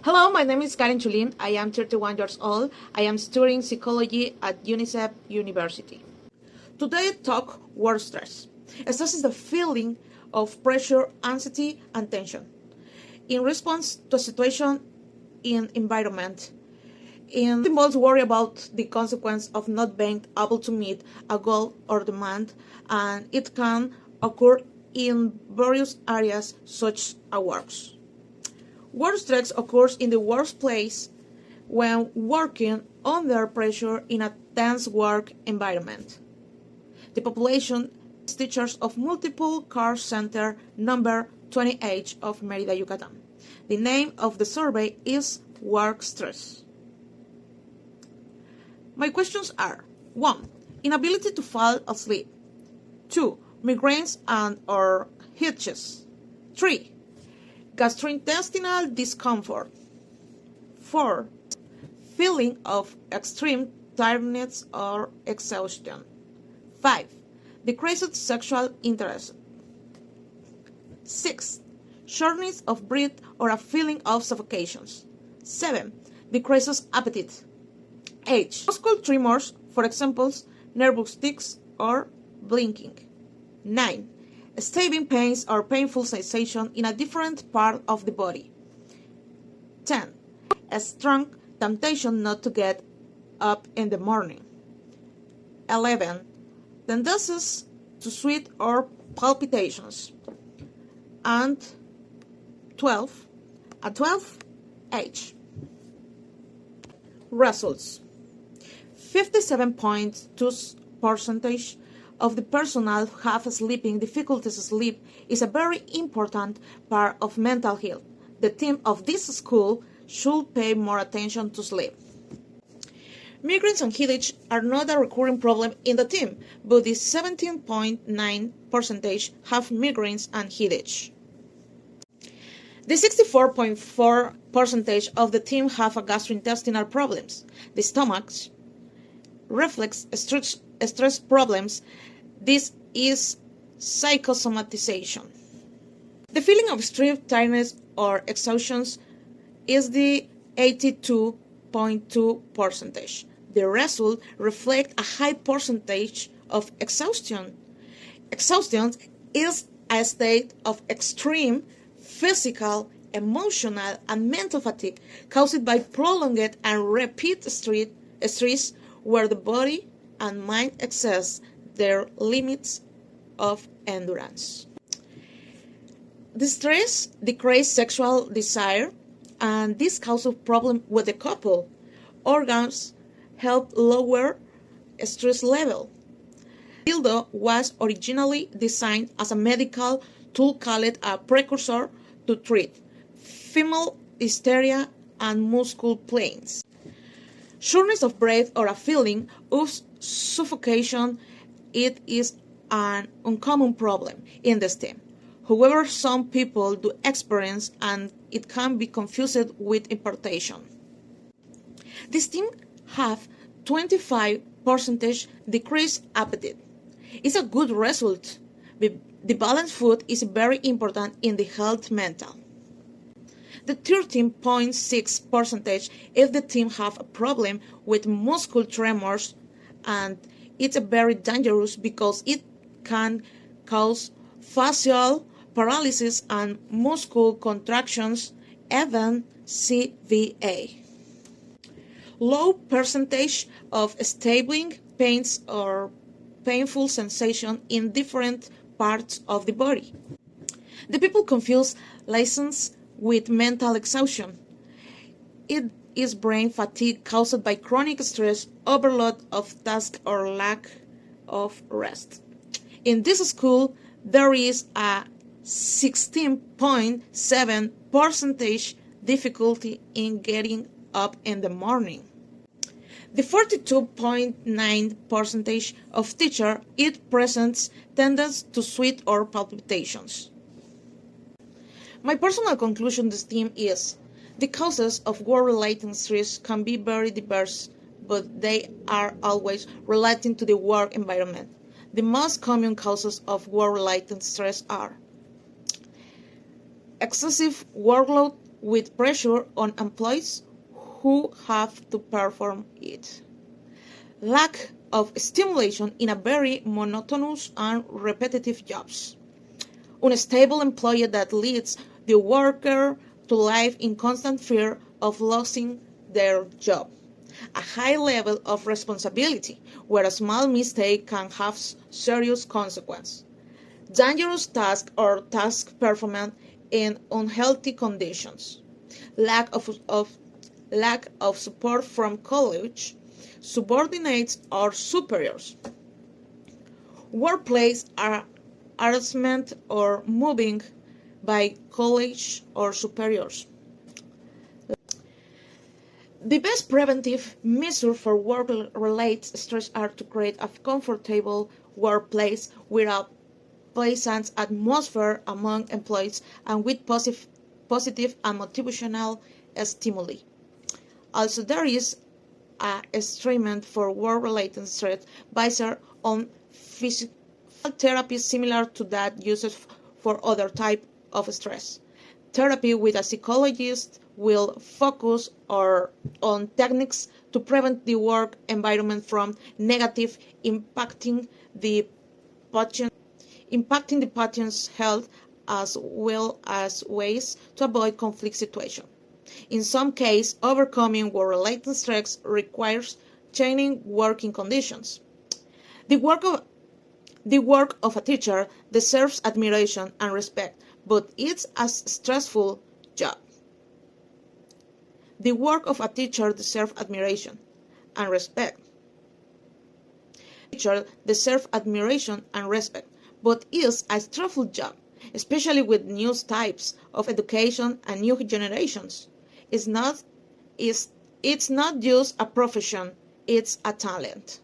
Hello, my name is Karen Chulin. I am 31 years old. I am studying psychology at UNICEF University. Today I talk work stress. Stress is the feeling of pressure, anxiety, and tension in response to a situation in environment. It involves worry about the consequence of not being able to meet a goal or demand, and it can occur in various areas such as works. Work stress occurs in the workplace when working under pressure in a tense work environment. The population is teachers of multiple car center number 28 of Mérida, Yucatán. The name of the survey is work stress. My questions are: 1. Inability to fall asleep. 2. Migraines and or headaches. 3. Gastrointestinal discomfort. 4. Feeling of extreme tiredness or exhaustion. 5. Decreased sexual interest. 6. Shortness of breath or a feeling of suffocation. 7. Decreased appetite. 8. Muscle tremors, for example, nervous tics or blinking. 9. Stabbing pains or painful sensation in a different part of the body. 10. A strong temptation not to get up in the morning. 11. Tendencies to sweat or palpitations. And 12. A 12 age. Results. 57.2% of the personnel have sleeping difficulties. Sleep is a very important part of mental health. The team of this school should pay more attention to sleep. Migraines and headaches are not a recurring problem in the team, but the 17.9% have migraines and headaches. The 64.4% of the team have gastrointestinal problems. The stomach, reflex, stress problems. This is psychosomatization. The feeling of extreme tiredness or exhaustion is the 82.2%. The result reflects a high percentage of exhaustion. Exhaustion is a state of extreme physical, emotional, and mental fatigue caused by prolonged and repeated stress where the body and mind exceed their limits of endurance. The stress decreases sexual desire, and this causes problems with the couple. Orgasms help lower stress level. Dildo was originally designed as a medical tool called a precursor to treat female hysteria and muscle pains. Shortness of breath or a feeling of suffocation, it is an uncommon problem in the STEM. However, some people do experience and it can be confused with impartation. This team have 25% decreased appetite. It's a good result. The balanced food is very important in the health mental. The 13.6% if the team have a problem with muscle tremors, and it's very dangerous because it can cause facial paralysis and muscle contractions, even CVA. Low percentage of stabbing pains or painful sensation in different parts of the body. The people confuse laziness with mental exhaustion. It is brain fatigue caused by chronic stress, overload of tasks, or lack of rest. In this school, there is a 16.7% difficulty in getting up in the morning. The 42.9% of teachers, it presents tendency to sweat or palpitations. My personal conclusion this theme is: the causes of work-related stress can be very diverse, but they are always relating to the work environment. The most common causes of work-related stress are excessive workload with pressure on employees who have to perform it. Lack of stimulation in a very monotonous and repetitive jobs. Unstable employee that leads the worker to live in constant fear of losing their job. A high level of responsibility where a small mistake can have serious consequences. Dangerous task or task performance in unhealthy conditions. Lack of support from colleagues, subordinates or superiors. Workplace harassment or mobbing by colleagues or superiors. The best preventive measures for work-related stress are to create a comfortable workplace with a pleasant atmosphere among employees and with positive and motivational stimuli. Also, there is a treatment for work-related stress based on physical therapy similar to that used for other type of stress. Therapy with a psychologist will focus on techniques to prevent the work environment from negative impacting the patient's health as well as ways to avoid conflict situations. In some cases, overcoming work-related stress requires changing working conditions. The work of a teacher deserves admiration and respect, but it's a stressful job. The work of a teacher deserves admiration and respect. Teacher deserves admiration and respect, but is a stressful job, especially with new types of education and new generations. It's not just a profession, it's a talent.